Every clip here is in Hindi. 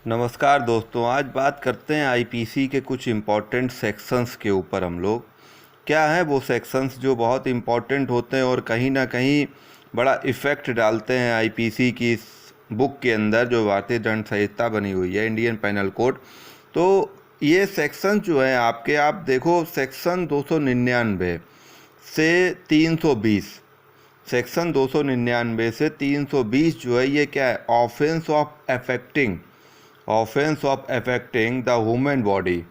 नमस्कार दोस्तों, आज बात करते हैं आईपीसी के कुछ इम्पोर्टेंट सेक्शंस के ऊपर। हम लोग क्या हैं वो सेक्शंस जो बहुत इम्पोर्टेंट होते हैं और कहीं ना कहीं बड़ा इफ़ेक्ट डालते हैं आईपीसी की इस बुक के अंदर जो भारतीय दंड संहिता बनी हुई है, इंडियन पैनल कोड। तो ये सेक्शन जो है आपके, आप देखो सेक्शन 299 से 320, सेक्शन 299 से 320 जो है ये क्या है, offence of affecting the women body,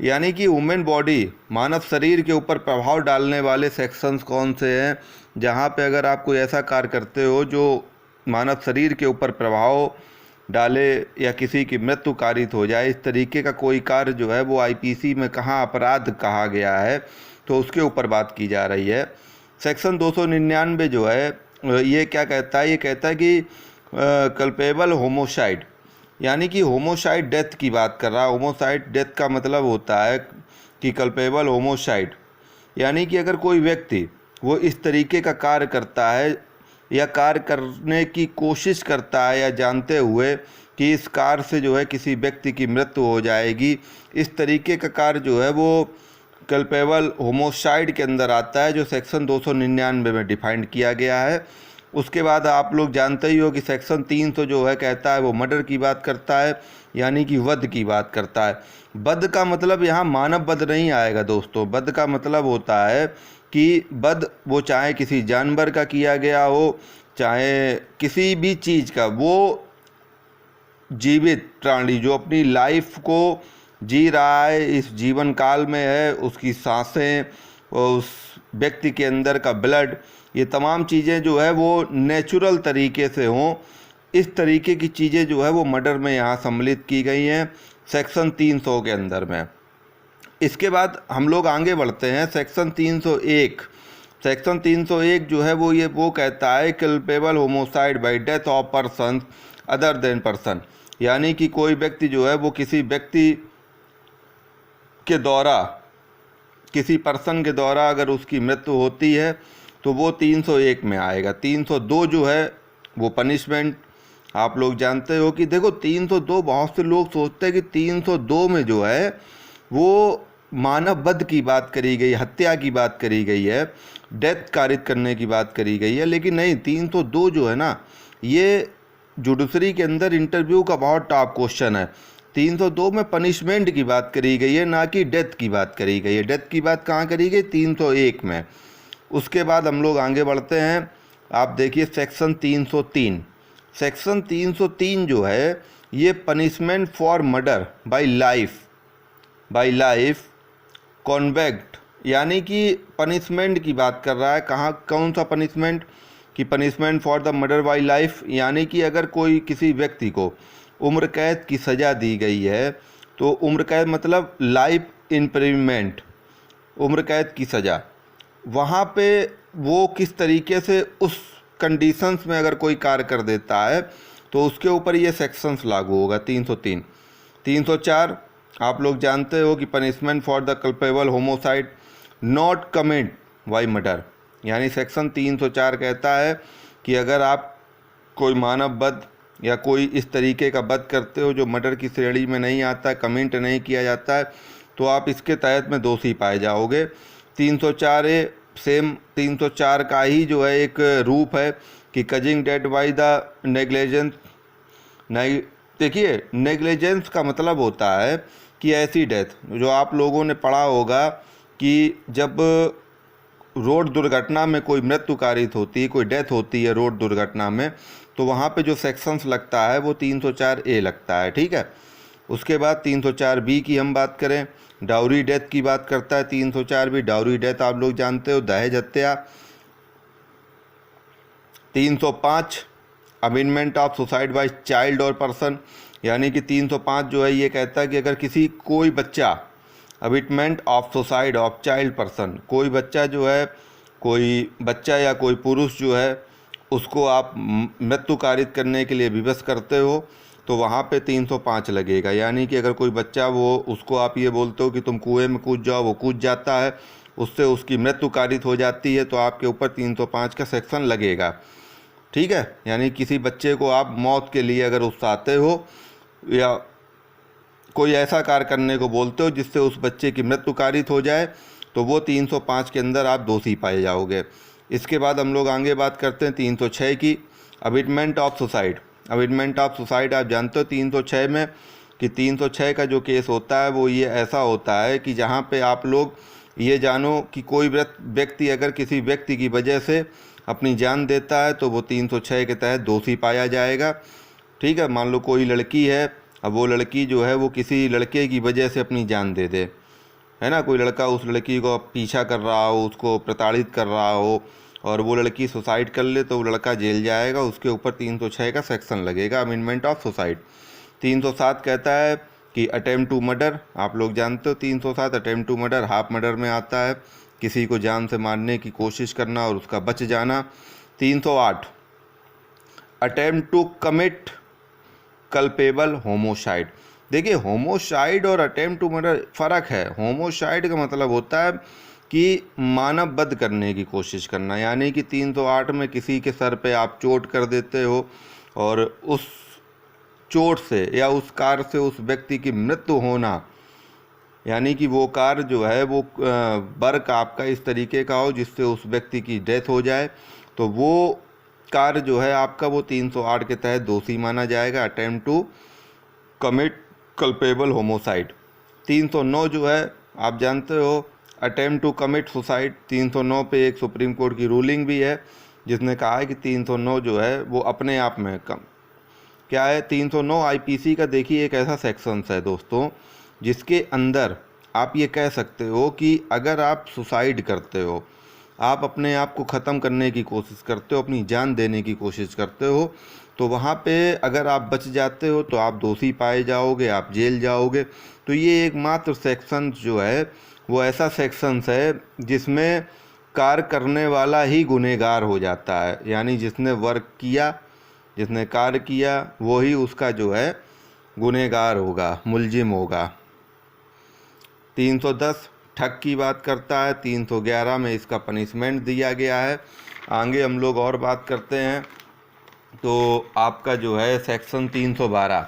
यानी कि वुमेन बॉडी, मानव शरीर के ऊपर प्रभाव डालने वाले सेक्शंस कौन से हैं, जहाँ पे अगर आप कोई ऐसा कार्य करते हो जो मानव शरीर के ऊपर प्रभाव डाले या किसी की मृत्यु कारित हो जाए, इस तरीके का कोई कार्य जो है वो आईपीसी में कहाँ अपराध कहा गया है, तो उसके ऊपर बात की जा रही है। सेक्शन 299 जो है ये क्या कहता है, ये कहता है कि कल्पेबल होमोसाइड, यानी कि होमोसाइड डेथ की बात कर रहा है। होमोसाइड डेथ का मतलब होता है कि कल्पेबल होमोसाइड, यानी कि अगर कोई व्यक्ति वो इस तरीके का कार्य करता है या कार्य करने की कोशिश करता है या जानते हुए कि इस कार्य से जो है किसी व्यक्ति की मृत्यु हो जाएगी, इस तरीके का कार्य जो है वो कल्पेबल होमोसाइड के अंदर आता है, जो सेक्शन 299 में डिफाइंड किया गया है। उसके बाद आप लोग जानते ही हो कि सेक्शन 300 जो है कहता है वो मर्डर की बात करता है, यानी कि वध की बात करता है। वध का मतलब यहाँ मानव वध नहीं आएगा दोस्तों। वध का मतलब होता है कि वध वो चाहे किसी जानवर का किया गया हो, चाहे किसी भी चीज़ का, वो जीवित प्राणी जो अपनी लाइफ को जी रहा है, इस जीवन काल में है, उसकी सांसें, उस व्यक्ति के अंदर का ब्लड, ये तमाम चीज़ें जो है वो नेचुरल तरीके से हों, इस तरीके की चीज़ें जो है वो मर्डर में यहाँ सम्मिलित की गई हैं सेक्शन 300 के अंदर में। इसके बाद हम लोग आगे बढ़ते हैं सेक्शन 301। सेक्शन 301 जो है वो कहता है culpable homicide bye death of person other than person, यानी कि कोई व्यक्ति जो है वो किसी व्यक्ति के द्वारा, किसी पर्सन के द्वारा अगर उसकी मृत्यु होती है तो वो 301 में आएगा। 302 जो है वो पनिशमेंट, आप लोग जानते हो कि देखो 302, बहुत से लोग सोचते हैं कि 302 में जो है वो मानव वध की बात करी गई, हत्या की बात करी गई है, डेथ कारित करने की बात करी गई है, लेकिन नहीं, 302 जो है ना, ये जुडिशरी के अंदर इंटरव्यू का बहुत टॉप क्वेश्चन है। 302 में पनिशमेंट की बात करी गई है, ना कि डेथ की बात करी गई है। डेथ की बात कहाँ करी गई? 301 में। उसके बाद हम लोग आगे बढ़ते हैं, आप देखिए सेक्शन 303। सेक्शन 303 जो है ये punishment for murder bye life convict, यानी कि पनिशमेंट की बात कर रहा है। कहाँ, कौन सा पनिशमेंट? कि punishment for the murder bye life, यानी कि अगर कोई किसी व्यक्ति को उम्र कैद की सज़ा दी गई है, तो उम्र कैद मतलब लाइफ इम्प्रिजनमेंट, उम्र कैद की सज़ा, वहाँ पे वो किस तरीके से उस कंडीशंस में अगर कोई कार्य कर देता है तो उसके ऊपर ये सेक्शंस लागू होगा। 303। 304 आप लोग जानते हो कि punishment for the culpable homicide not commit by murder, यानी सेक्शन 304 कहता है कि अगर आप कोई मानव वध या कोई इस तरीके का वध करते हो जो मर्डर की श्रेणी में नहीं आता है, कमिट नहीं किया जाता है, तो आप इसके तहत में दोषी पाए जाओगे। 304A सेम 304 का ही जो है एक रूप है कि causing death by the negligence. देखिए, नेग्लिजेंस का मतलब होता है कि ऐसी डेथ जो आप लोगों ने पढ़ा होगा कि जब रोड दुर्घटना में कोई मृत्यु कारित होती है, कोई डेथ होती है रोड दुर्घटना में, तो वहाँ पे जो सेक्शंस लगता है वो 304A लगता है, ठीक है। उसके बाद 304B की हम बात करें, डाउरी डेथ की बात करता है 304B। डाउरी डेथ आप लोग जानते हो, दहेज हत्या। 305 amendment of suicide by child और पर्सन, यानी कि 305 जो है ये कहता है कि अगर कोई बच्चा, amendment of suicide of child person, कोई बच्चा जो है, कोई बच्चा या कोई पुरुष जो है उसको आप मृत्यु कारित करने के लिए विवश करते हो, तो वहाँ पे 305 लगेगा। यानी कि अगर कोई बच्चा, वो उसको आप ये बोलते हो कि तुम कुएं में कूद जाओ, वो कूद जाता है, उससे उसकी मृत्यु कारित हो जाती है, तो आपके ऊपर 305 का सेक्शन लगेगा, ठीक है। यानी किसी बच्चे को आप मौत के लिए अगर उकसाते हो या कोई ऐसा कार्य करने को बोलते हो जिससे उस बच्चे की मृत्यु कारित हो जाए, तो वो 305 के अंदर आप दोषी पाए जाओगे। इसके बाद हम लोग आगे बात करते हैं 306 की, अमिटमेंट ऑफ सुसाइड। अमिटमेंट ऑफ सुसाइड आप जानते हो 306 में कि 306 का जो केस होता है वो ये ऐसा होता है कि जहाँ पे आप लोग ये जानो कि कोई व्यक्ति अगर किसी व्यक्ति की वजह से अपनी जान देता है तो वो 306 के तहत दोषी पाया जाएगा। ठीक है, मान लो कोई लड़की है, अब वो लड़की जो है वो किसी लड़के की वजह से अपनी जान दे दे, है ना, कोई लड़का उस लड़की को पीछा कर रहा हो, उसको प्रताड़ित कर रहा हो और वो लड़की सुसाइड कर ले, तो वो लड़का जेल जाएगा, उसके ऊपर 306 का सेक्शन लगेगा, अमेंडमेंट ऑफ सुसाइड। 307 कहता है कि अटेम्प्ट टू मर्डर, आप लोग जानते हो 307 attempt to murder half murder में आता है, किसी को जान से मारने की कोशिश करना और उसका बच जाना। 308 attempt to commit culpable homicide. देखिए, होमोसाइड और अटेम्प्ट टू मर्डर फ़र्क है। होमोसाइड का मतलब होता है कि मानव वध करने की कोशिश करना, यानी कि 308 में किसी के सर पे आप चोट कर देते हो और उस चोट से या उस कार से उस व्यक्ति की मृत्यु होना, यानी कि वो कार जो है वो बर्क आपका इस तरीके का हो जिससे उस व्यक्ति की डेथ हो जाए, तो वो कार जो है आपका वो 308 के तहत दोषी माना जाएगा, attempt to commit culpable homicide. 309 जो है आप जानते हो अटेम्प्ट टू कमिट सुसाइड। 309 पे एक सुप्रीम कोर्ट की रूलिंग भी है जिसने कहा है कि 309 जो है वो अपने आप में कम क्या है। 309 आईपीसी का देखिए एक ऐसा सेक्शंस है दोस्तों जिसके अंदर आप ये कह सकते हो कि अगर आप सुसाइड करते हो, आप अपने आप को ख़त्म करने की कोशिश करते हो, अपनी जान देने की कोशिश करते हो, तो वहाँ पे अगर आप बच जाते हो तो आप दोषी पाए जाओगे, आप जेल जाओगे। तो ये एकमात्र सेक्शन जो है वो ऐसा सेक्शंस है जिसमें कार्य करने वाला ही गुनहगार हो जाता है, यानी जिसने वर्क किया, जिसने कार्य किया वो ही उसका जो है गुनहगार होगा, मुलजिम होगा। 310 ठग की बात करता है। 311 में इसका पनिशमेंट दिया गया है। आगे हम लोग और बात करते हैं तो आपका जो है सेक्शन 312,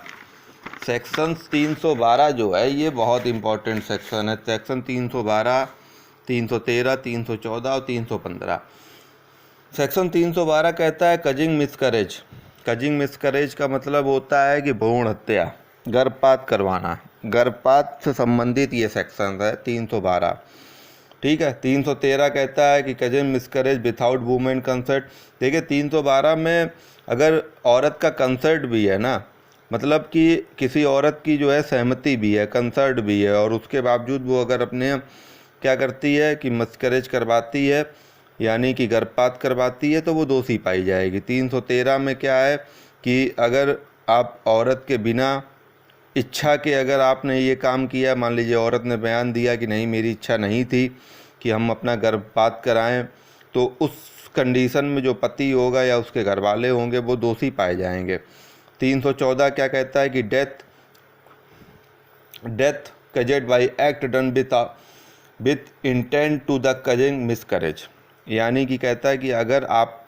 सेक्शन 312 जो है ये बहुत इम्पोर्टेंट सेक्शन है। सेक्शन 312, 313, 314 और 315। सेक्शन 312 कहता है कजिंग मिसकरेज। कजिंग मिसकरेज का मतलब होता है कि भ्रूण हत्या, गर्भपात करवाना, गर्भपात से संबंधित ये सेक्शन है 312। ठीक है। 313 कहता है कि causing miscarriage without women consent. देखिए 312 में अगर औरत का कंसर्ट भी है ना, मतलब कि किसी औरत की जो है सहमति भी है, कंसर्ट भी है, और उसके बावजूद वो अगर अपने क्या करती है कि मिसकरेज करवाती है, यानी कि गर्भपात करवाती है, तो वो दोषी पाई जाएगी। 313 में क्या है कि अगर आप औरत के बिना इच्छा के अगर आपने ये काम किया, मान लीजिए औरत ने बयान दिया कि नहीं मेरी इच्छा नहीं थी कि हम अपना गर्भपात कराएं, तो उस कंडीशन में जो पति होगा या उसके घर वाले होंगे वो दोषी पाए जाएंगे। 314 क्या कहता है कि death caused by act done with intent to the causing miscarriage, यानी कि कहता है कि अगर आप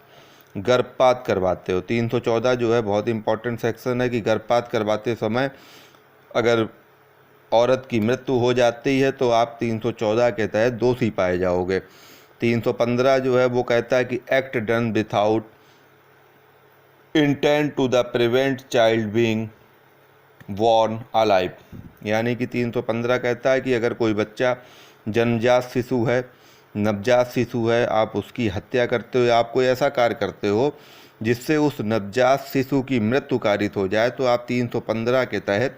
गर्भपात करवाते हो, 314 जो है बहुत इंपॉर्टेंट सेक्शन है कि गर्भपात करवाते समय अगर औरत की मृत्यु हो जाती है तो आप 314 के तहत दोषी पाए जाओगे। 315 जो है वो कहता है कि act done without intent to the prevent child being born alive, यानी कि 315 कहता है कि अगर कोई बच्चा जन्मजात शिशु है, नवजात शिशु है, आप उसकी हत्या करते हो, आप कोई ऐसा कार्य करते हो जिससे उस नवजात शिशु की मृत्यु कारित हो जाए, तो आप 315 के तहत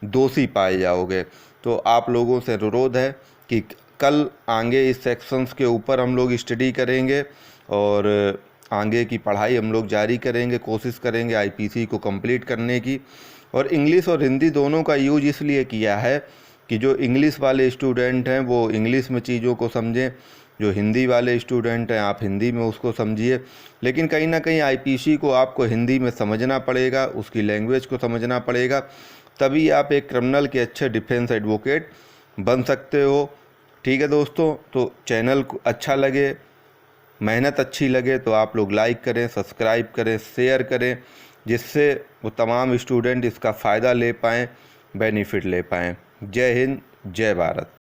दोषी पाए जाओगे। तो आप लोगों से अनुरोध है कि कल आगे इस सेक्शंस के ऊपर हम लोग स्टडी करेंगे और आगे की पढ़ाई हम लोग जारी करेंगे, कोशिश करेंगे आईपीसी को कंप्लीट करने की। और इंग्लिश और हिंदी दोनों का यूज इसलिए किया है कि जो इंग्लिश वाले स्टूडेंट हैं वो इंग्लिश में चीज़ों को समझें, जो हिंदी वाले स्टूडेंट हैं आप हिंदी में उसको समझिए। लेकिन कहीं ना कहीं आईपीसी को आपको हिंदी में समझना पड़ेगा, उसकी लैंग्वेज को समझना पड़ेगा, तभी आप एक क्रिमिनल के अच्छे डिफेंस एडवोकेट बन सकते हो। ठीक है दोस्तों, तो चैनल को अच्छा लगे, मेहनत अच्छी लगे तो आप लोग लाइक करें, सब्सक्राइब करें, शेयर करें, जिससे वो तमाम स्टूडेंट इसका फ़ायदा ले पाएँ, बेनिफिट ले पाएँ। जय हिंद, जय भारत।